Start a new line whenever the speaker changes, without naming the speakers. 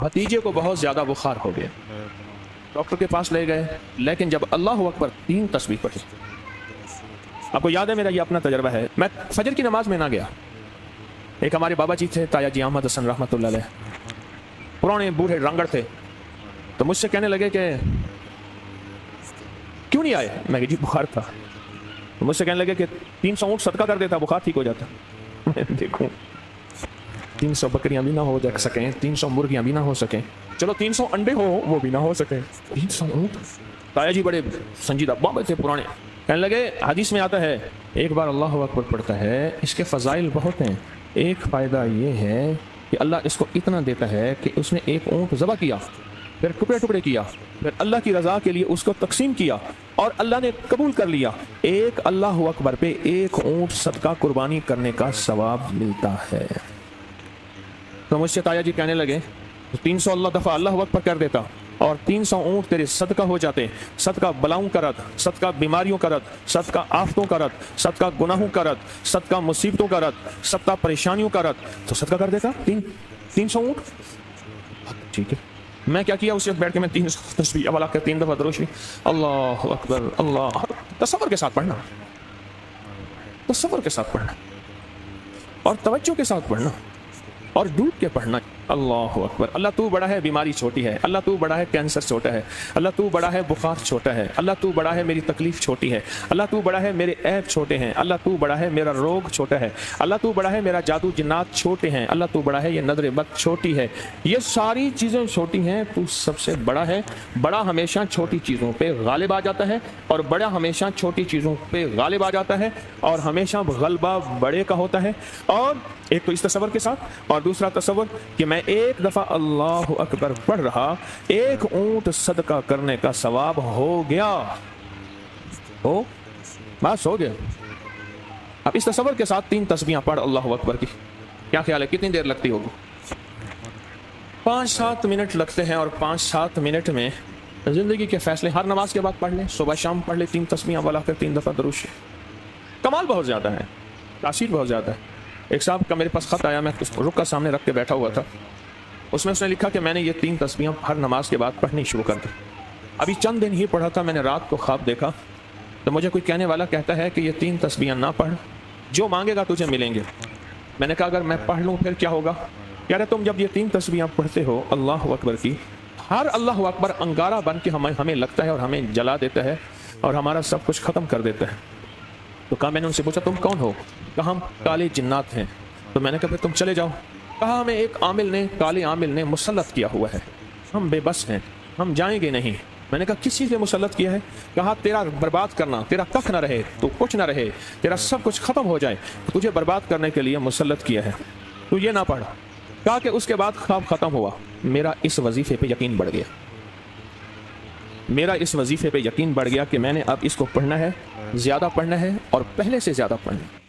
भतीजे को बहुत ज़्यादा बुखार हो गया, डॉक्टर के पास ले गए, लेकिन जब अल्लाह अकबर 3 तस्बीह पढ़ी, आपको याद है मेरा ये अपना तजर्बा है, मैं फजर की नमाज में ना गया। एक हमारे बाबा जी थे ताया जी अहमद हसन रहमतुल्लाह अलैह, पुराने बूढ़े रंगड़ थे, तो मुझसे कहने लगे कि क्यों नहीं आए। मैं जी बुखार था। तो मुझसे कहने लगे कि 300 ऊँट सदका कर देता, बुखार ठीक हो जाता। देखो 300 बकरियां भी ना हो जा सकें, 300 मुर्गियां भी ना हो सकें, चलो 300 अंडे हो वो भी ना हो सके, 300 ऊँट। ताया जी बड़े संजीदा बाबा थे पुराने, कहने लगे हदीस में आता है एक बार अल्लाह अकबर पढ़ता है, इसके फ़ज़ाइल बहुत हैं। एक फ़ायदा ये है कि अल्लाह इसको इतना देता है कि उसने एक ऊँट ज़बह किया, फिर टुकड़े टुकड़े किया, फिर अल्लाह की रज़ा के लिए उसको तकसीम किया और अल्लाह ने कबूल कर लिया। एक अल्लाह अकबर पे एक ऊँट सदका कुर्बानी करने का सवाब मिलता है। तो मुझसे ताया जी कहने लगे 300 अल्लाह दफ़ा अल्लाह अकबर कर देता और 300 ऊँट तेरे सदका हो जाते, सदका बलाओं का रद, सदका बीमारियों का रद, सदका आफतों का रद, सदका गुनाहों का रद, सदका मुसीबतों का रद, सदका परेशानियों का रद। तो सदका कर देता 300 ऊँट। ठीक है, मैं क्या किया, उस वक्त बैठ के मैं 300 तस्बीह वाला कर 3 दफ़ा दरूद शरीफ, अल्लाह अकबर अल्लाह, तसव्वुर के साथ पढ़ना, तसव्वुर के साथ पढ़ना और तवज्जो के साथ पढ़ना और डूब के पढ़ना। अल्लाह अकबर, अल्लाह तू बड़ा है, बीमारी छोटी है, अल्लाह तू बड़ा है, कैंसर छोटा है, अल्लाह तू बड़ा है, बुखार छोटा है, अल्लाह तू बड़ा है, मेरी तकलीफ छोटी है, अल्लाह तू बड़ा है, मेरे ऐब छोटे हैं, अल्लाह तू बड़ा है, मेरा रोग छोटा है, अल्लाह तू बड़ा है, मेरा जादू जिन्नात छोटे हैं, अल्लाह तू बड़ा है, ये नजर बद छोटी है, ये सारी चीज़ें छोटी हैं, तू सबसे बड़ा है। बड़ा हमेशा छोटी चीज़ों पे गालिब आ जाता है और बड़ा हमेशा छोटी चीज़ों पे गालिब आ जाता है और हमेशा गलबा बड़े का होता है। और एक तो इस तसव्वुर के साथ, और दूसरा तसव्वुर कि मैं एक दफ़ा अल्लाह अकबर पढ़ रहा, एक ऊँट सदका करने का सवाब हो गया, हो बस हो गया। अब इस तसव्वुर के साथ 3 तस्बीहां पढ़ अल्लाह अकबर की, क्या ख्याल है कितनी देर लगती होगी? 5-7 मिनट लगते हैं और 5-7 मिनट में ज़िंदगी के फैसले हर नमाज के बाद पढ़ लें, सुबह शाम पढ़ लें 3 तस्बीहां वाला कर 3 दफ़ा दरूद शरीफ। कमाल बहुत ज़्यादा है, तासीर बहुत ज़्यादा है। एक साहब का मेरे पास ख़त आया, मैं रुक का सामने रख के बैठा हुआ था, उसमें उसने लिखा कि मैंने ये 3 तस्बीहां हर नमाज के बाद पढ़नी शुरू कर दी, अभी चंद दिन ही पढ़ा था, मैंने रात को ख्वाब देखा, तो मुझे कोई कहने वाला कहता है कि ये 3 तस्बीहां ना पढ़, जो मांगेगा तुझे मिलेंगे। मैंने कहा अगर मैं पढ़ लूँ फिर क्या होगा? कह रहे तुम जब ये 3 तस्बीहां पढ़ते हो अल्लाह अकबर की, हर अल्लाह अकबर अंगारा बन के हमें लगता है और हमें जला देता है और हमारा सब कुछ ख़त्म कर देता है। तो कहा, मैंने उनसे पूछा तुम कौन हो? कहा हम काले जिन्नात हैं। तो मैंने कहा फिर तुम चले जाओ। कहा हमें एक आमिल ने, काले आमिल ने मुसल्लत किया हुआ है, हम बेबस हैं, हम जाएंगे नहीं। मैंने कहा किस चीज़ ने मुसल्लत किया है? कहा तेरा बर्बाद करना, तेरा कख ना रहे, तो कुछ ना रहे, तेरा सब कुछ ख़त्म हो जाए, तुझे बर्बाद करने के लिए मुसल्लत किया है, तू ये ना पढ़। कहा कि उसके बाद ख्वाब ख़त्म हुआ, मेरा इस वजीफ़े पे यकीन बढ़ गया, मेरा इस वजीफ़े पे यकीन बढ़ गया कि मैंने अब इसको पढ़ना है, ज़्यादा पढ़ना है और पहले से ज़्यादा पढ़ना है।